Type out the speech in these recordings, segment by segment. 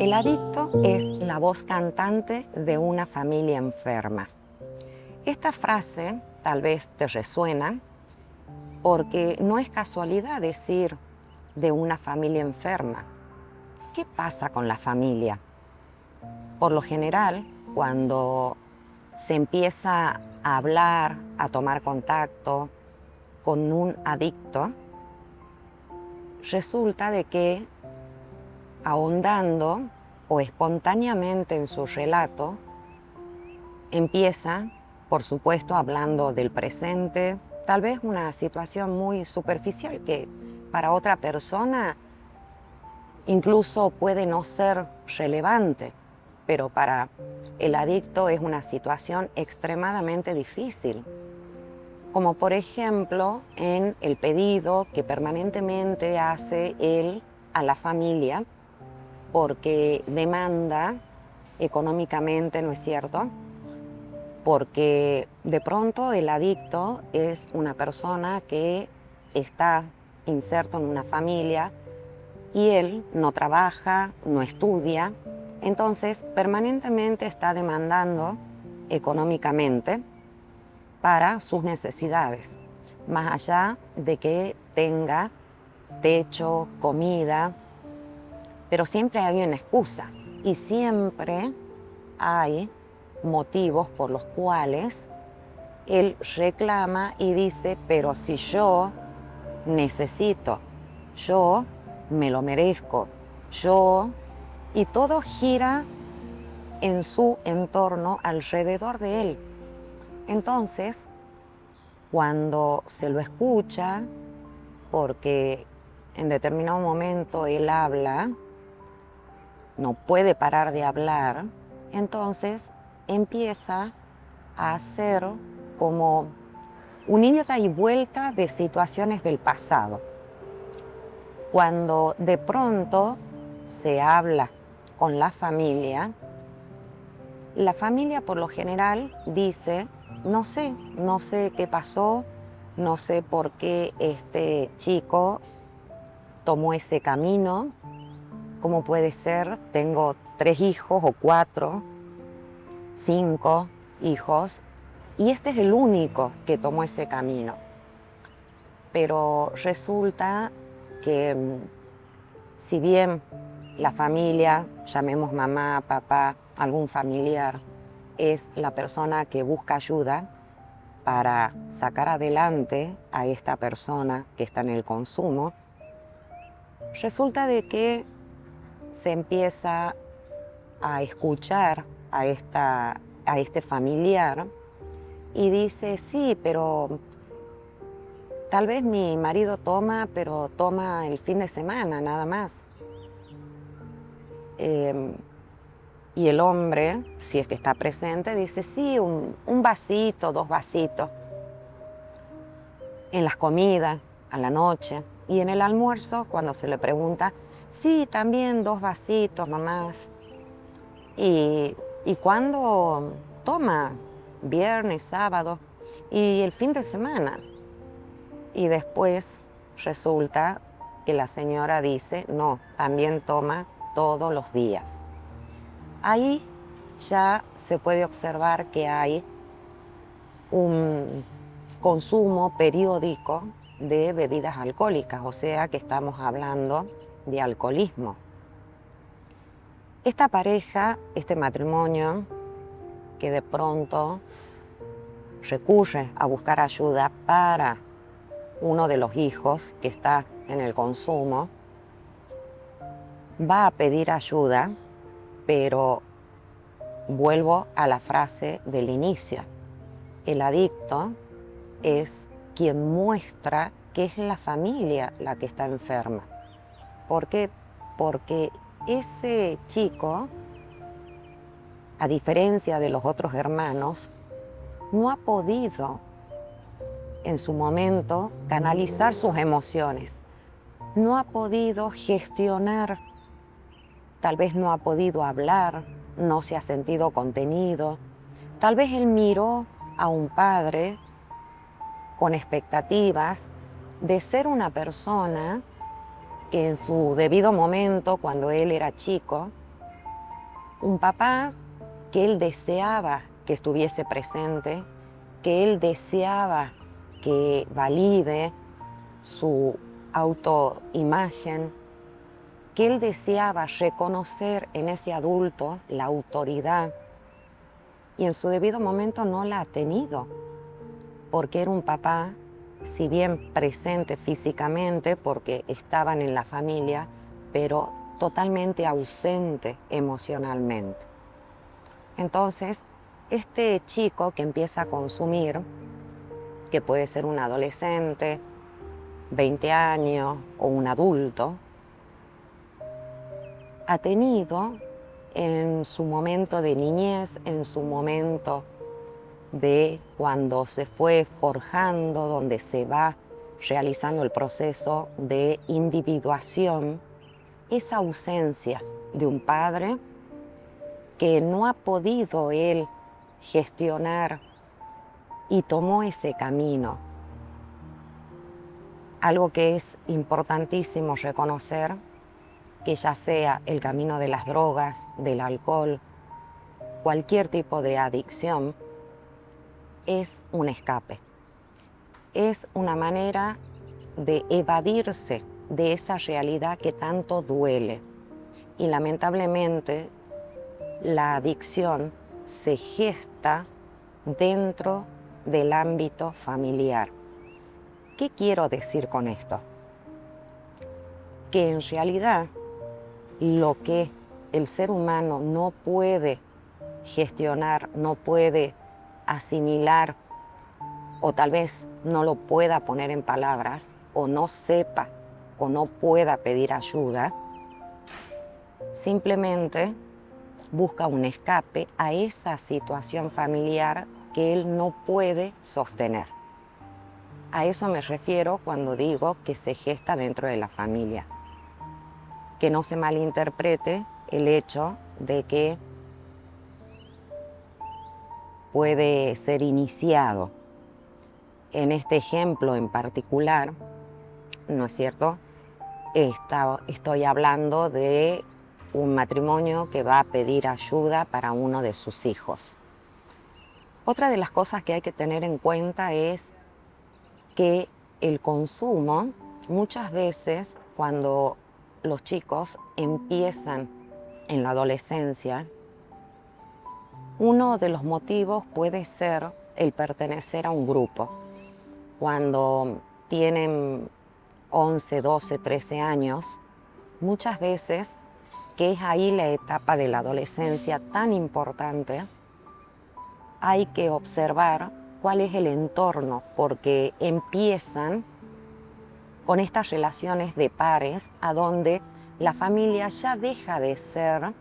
El adicto es la voz cantante de una familia enferma. Esta frase tal vez te resuena porque no es casualidad decir de una familia enferma. ¿Qué pasa con la familia? Por lo general, cuando se empieza a hablar, a tomar contacto con un adicto, resulta de que ahondando o espontáneamente en su relato, empieza, por supuesto, hablando del presente, tal vez una situación muy superficial que para otra persona incluso puede no ser relevante, pero para el adicto es una situación extremadamente difícil. Como por ejemplo en el pedido que permanentemente hace él a la familia porque demanda económicamente, ¿no es cierto? Porque de pronto el adicto es una persona que está inserto en una familia y él no trabaja, no estudia, entonces permanentemente está demandando económicamente para sus necesidades, más allá de que tenga techo, comida, pero siempre hay una excusa y siempre hay motivos por los cuales él reclama y dice, pero si yo necesito, yo me lo merezco, yo, y todo gira en su entorno alrededor de él. Entonces, cuando se lo escucha, porque en determinado momento él habla, no puede parar de hablar, entonces empieza a hacer como un ida y vuelta de situaciones del pasado. Cuando de pronto se habla con la familia por lo general dice, no sé qué pasó, no sé por qué este chico tomó ese camino, cómo puede ser, tengo 3 hijos o 4, 5 hijos, y este es el único que tomó ese camino. Pero resulta que si bien la familia, llamemos mamá, papá, algún familiar, es la persona que busca ayuda para sacar adelante a esta persona que está en el consumo, resulta de que se empieza a escuchar a este familiar y dice, sí, pero tal vez mi marido toma, pero toma el fin de semana, nada más. Y el hombre, si es que está presente, dice, sí, un vasito, 2 vasitos. En las comidas, a la noche. Y en el almuerzo, cuando se le pregunta, sí, también 2 vasitos, mamás. Y cuando toma, viernes, sábado, y el fin de semana. Y después resulta que la señora dice, no, también toma todos los días. Ahí ya se puede observar que hay un consumo periódico de bebidas alcohólicas, o sea que estamos hablando de alcoholismo. Esta pareja, este matrimonio, que de pronto recurre a buscar ayuda para uno de los hijos que está en el consumo, va a pedir ayuda, pero vuelvo a la frase del inicio. El adicto es quien muestra que es la familia la que está enferma. ¿Por qué? Porque ese chico, a diferencia de los otros hermanos, no ha podido en su momento canalizar sus emociones, no ha podido gestionar, tal vez no ha podido hablar, no se ha sentido contenido, tal vez él miró a un padre con expectativas de ser una persona que en su debido momento, cuando él era chico, Un papá que él deseaba que estuviese presente, que él deseaba que valide su autoimagen, que él deseaba reconocer en ese adulto la autoridad y en su debido momento no la ha tenido, porque era un papá, si bien presente físicamente porque estaban en la familia, pero totalmente ausente emocionalmente. Entonces, este chico que empieza a consumir, que puede ser un adolescente, 20 años o un adulto, ha tenido en su momento de niñez, en su momento de cuando se fue forjando, donde se va realizando el proceso de individuación, esa ausencia de un padre que no ha podido él gestionar y tomó ese camino. Algo que es importantísimo reconocer, que ya sea el camino de las drogas, del alcohol, cualquier tipo de adicción, es un escape. Es una manera de evadirse de esa realidad que tanto duele. Y lamentablemente la adicción se gesta dentro del ámbito familiar. ¿Qué quiero decir con esto? Que en realidad lo que el ser humano no puede gestionar, no puede asimilar o tal vez no lo pueda poner en palabras o no sepa o no pueda pedir ayuda, simplemente busca un escape a esa situación familiar que él no puede sostener. A eso me refiero cuando digo que se gesta dentro de la familia. Que no se malinterprete el hecho de que puede ser iniciado. En este ejemplo en particular, ¿no es cierto? Estoy hablando de un matrimonio que va a pedir ayuda para uno de sus hijos. Otra de las cosas que hay que tener en cuenta es que el consumo, muchas veces cuando los chicos empiezan en la adolescencia, uno de los motivos puede ser el pertenecer a un grupo. Cuando tienen 11, 12, 13 años, muchas veces, que es ahí la etapa de la adolescencia tan importante, hay que observar cuál es el entorno, porque empiezan con estas relaciones de pares a donde la familia ya deja de ser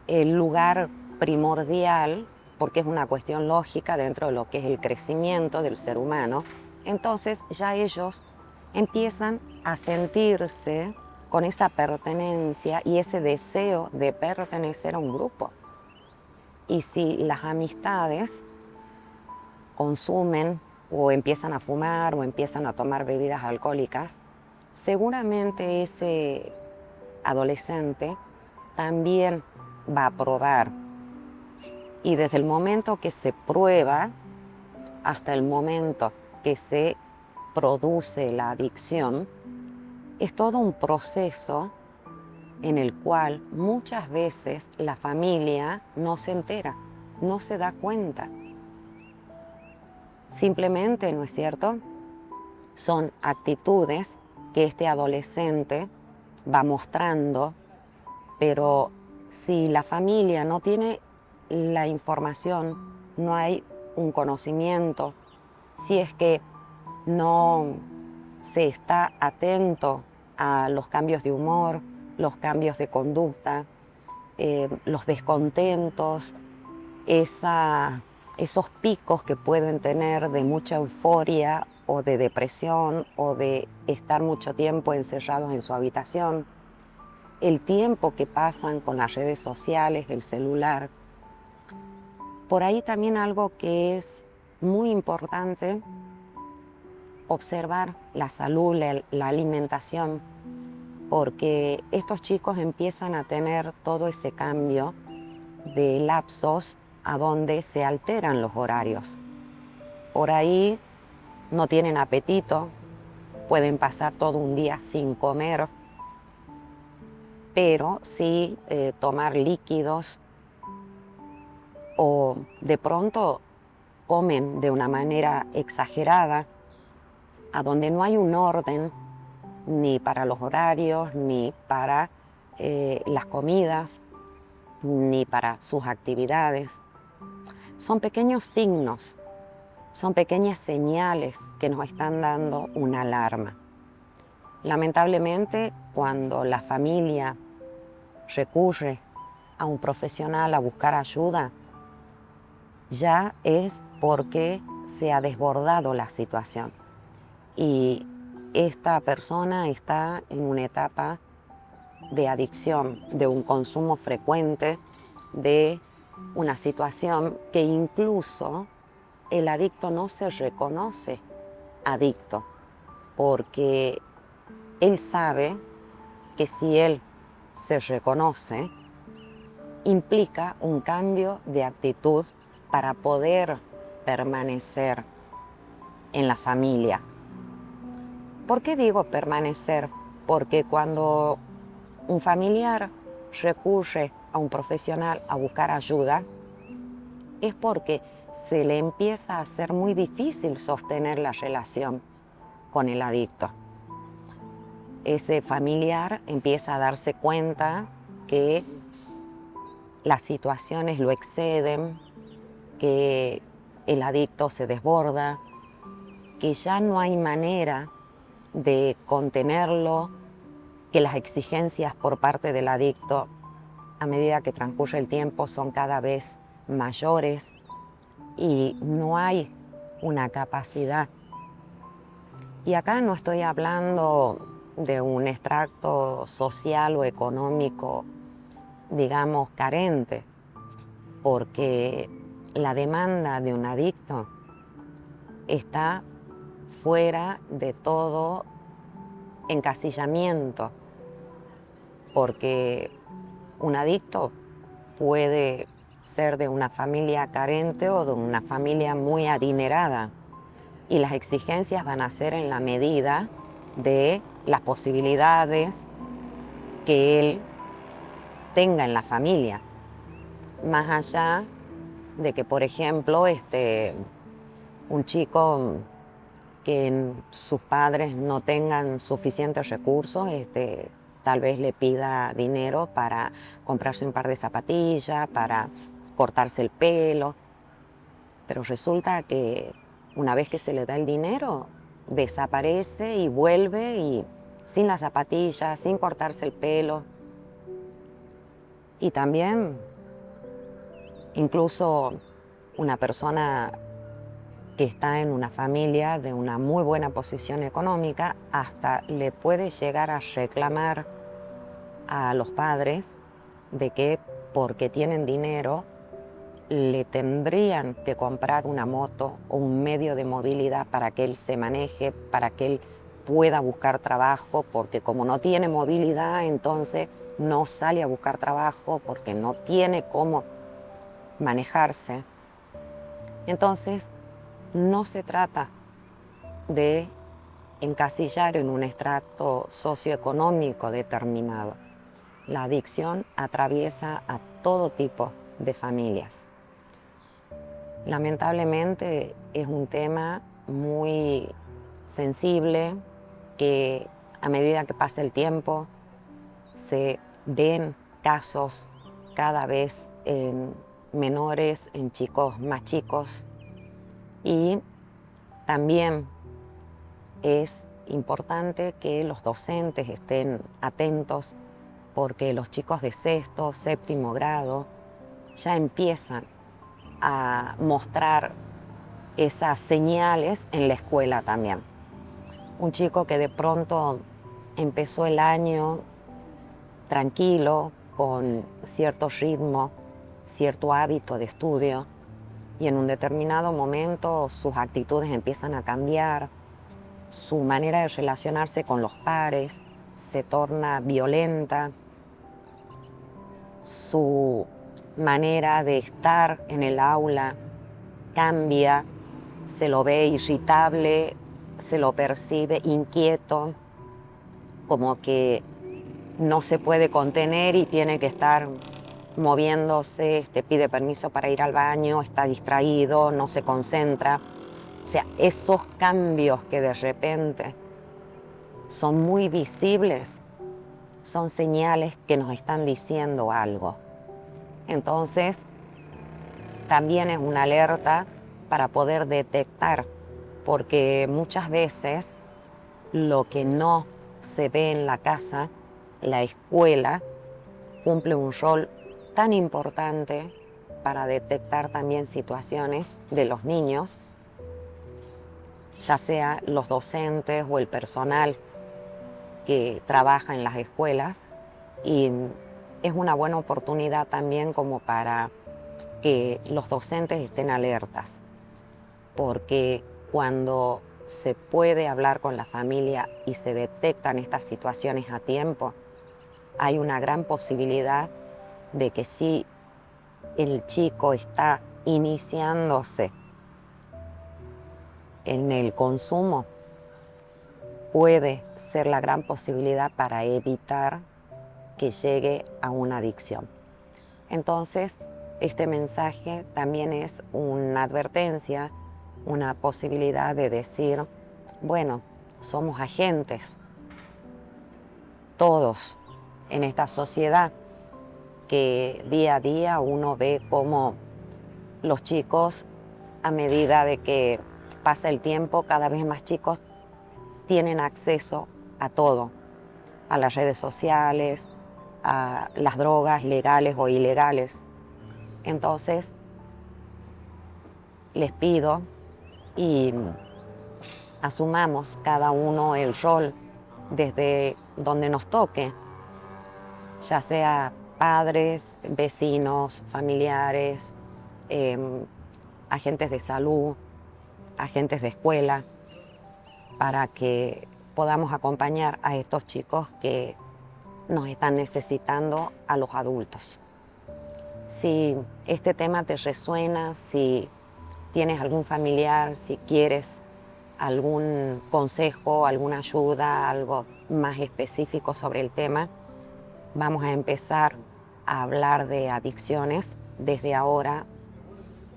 el lugar primordial, porque es una cuestión lógica dentro de lo que es el crecimiento del ser humano. Entonces ya ellos empiezan a sentirse con esa pertenencia y ese deseo de pertenecer a un grupo. Y si las amistades consumen o empiezan a fumar o empiezan a tomar bebidas alcohólicas, seguramente ese adolescente también va a probar. Y desde el momento que se prueba hasta el momento que se produce la adicción, es todo un proceso en el cual muchas veces la familia no se entera, no se da cuenta. Simplemente, ¿no es cierto?, son actitudes que este adolescente va mostrando, pero si la familia no tiene la información, no hay un conocimiento, si es que no se está atento a los cambios de humor, los cambios de conducta, los descontentos, esos picos que pueden tener de mucha euforia o de depresión o de estar mucho tiempo encerrados en su habitación, el tiempo que pasan con las redes sociales, el celular. Por ahí también algo que es muy importante, observar la salud, la alimentación, porque estos chicos empiezan a tener todo ese cambio de lapsos a donde se alteran los horarios. Por ahí no tienen apetito, pueden pasar todo un día sin comer, pero sí tomar líquidos, o de pronto comen de una manera exagerada, a donde no hay un orden ni para los horarios, ni para las comidas, ni para sus actividades. Son pequeños signos, son pequeñas señales que nos están dando una alarma. Lamentablemente, cuando la familia recurre a un profesional a buscar ayuda, ya es porque se ha desbordado la situación y esta persona está en una etapa de adicción, de un consumo frecuente, de una situación que incluso el adicto no se reconoce adicto, porque él sabe que si él se reconoce, implica un cambio de actitud para poder permanecer en la familia. ¿Por qué digo permanecer? Porque cuando un familiar recurre a un profesional a buscar ayuda, es porque se le empieza a hacer muy difícil sostener la relación con el adicto. Ese familiar empieza a darse cuenta que las situaciones lo exceden, que el adicto se desborda, que ya no hay manera de contenerlo, que las exigencias por parte del adicto a medida que transcurre el tiempo son cada vez mayores y no hay una capacidad. Y acá no estoy hablando de un extracto social o económico, digamos, carente, porque la demanda de un adicto está fuera de todo encasillamiento, porque un adicto puede ser de una familia carente o de una familia muy adinerada, y las exigencias van a ser en la medida de las posibilidades que él tenga en la familia, más allá de que, por ejemplo, un chico que sus padres no tengan suficientes recursos, tal vez le pida dinero para comprarse un par de zapatillas, para cortarse el pelo, pero resulta que una vez que se le da el dinero, desaparece y vuelve y sin las zapatillas, sin cortarse el pelo. Y también, incluso una persona que está en una familia de una muy buena posición económica, hasta le puede llegar a reclamar a los padres de que porque tienen dinero le tendrían que comprar una moto o un medio de movilidad para que él se maneje, para que él pueda buscar trabajo, porque como no tiene movilidad, entonces no sale a buscar trabajo porque no tiene cómo manejarse. Entonces, no se trata de encasillar en un estrato socioeconómico determinado. La adicción atraviesa a todo tipo de familias. Lamentablemente es un tema muy sensible que a medida que pasa el tiempo se ven casos cada vez en menores, en chicos más chicos, y también es importante que los docentes estén atentos porque los chicos de sexto, séptimo grado ya empiezan a mostrar esas señales en la escuela también. Un chico que de pronto empezó el año tranquilo, con cierto ritmo, cierto hábito de estudio, y en un determinado momento sus actitudes empiezan a cambiar, su manera de relacionarse con los pares se torna violenta, su manera de estar en el aula cambia, se lo ve irritable, se lo percibe inquieto, como que no se puede contener y tiene que estar moviéndose, pide permiso para ir al baño, está distraído, no se concentra. O sea, esos cambios que de repente son muy visibles, son señales que nos están diciendo algo. Entonces, también es una alerta para poder detectar, porque muchas veces lo que no se ve en la casa, la escuela, cumple un rol tan importante para detectar también situaciones de los niños, ya sea los docentes o el personal que trabaja en las escuelas, y es una buena oportunidad también como para que los docentes estén alertas, porque cuando se puede hablar con la familia y se detectan estas situaciones a tiempo, hay una gran posibilidad de que si el chico está iniciándose en el consumo, puede ser la gran posibilidad para evitar que llegue a una adicción. Entonces, este mensaje también es una advertencia, una posibilidad de decir, bueno, somos agentes, todos en esta sociedad, que día a día uno ve cómo los chicos, a medida de que pasa el tiempo, cada vez más chicos tienen acceso a todo, a las redes sociales, a las drogas legales o ilegales. Entonces, les pido y asumamos cada uno el rol desde donde nos toque, ya sea padres, vecinos, familiares, agentes de salud, agentes de escuela, para que podamos acompañar a estos chicos que nos están necesitando a los adultos. Si este tema te resuena, si tienes algún familiar, si quieres algún consejo, alguna ayuda, algo más específico sobre el tema, vamos a empezar a hablar de adicciones desde ahora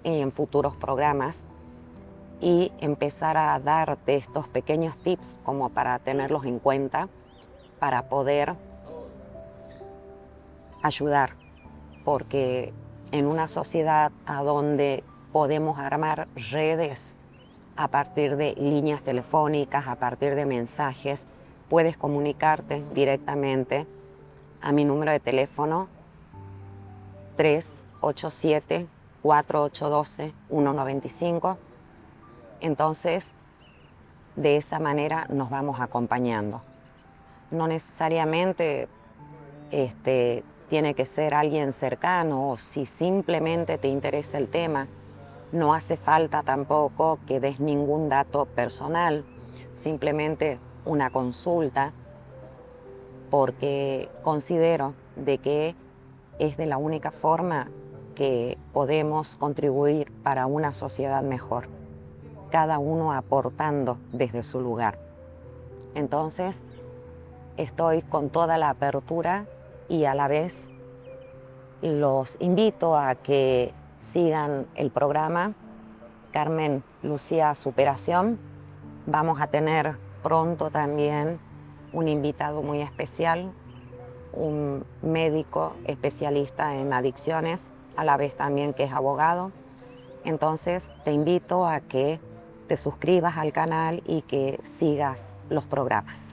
en futuros programas y empezar a darte estos pequeños tips como para tenerlos en cuenta, para poder ayudar, porque en una sociedad a donde podemos armar redes a partir de líneas telefónicas, a partir de mensajes, puedes comunicarte directamente a mi número de teléfono 387-4812-195. Entonces, de esa manera nos vamos acompañando. No necesariamente tiene que ser alguien cercano, o si simplemente te interesa el tema, no hace falta tampoco que des ningún dato personal, simplemente una consulta, porque considero de que es de la única forma que podemos contribuir para una sociedad mejor, cada uno aportando desde su lugar. Entonces, estoy con toda la apertura y a la vez los invito a que sigan el programa Carmen Lucía Superación. Vamos a tener pronto también un invitado muy especial, un médico especialista en adicciones, a la vez también que es abogado. Entonces te invito a que te suscribas al canal y que sigas los programas.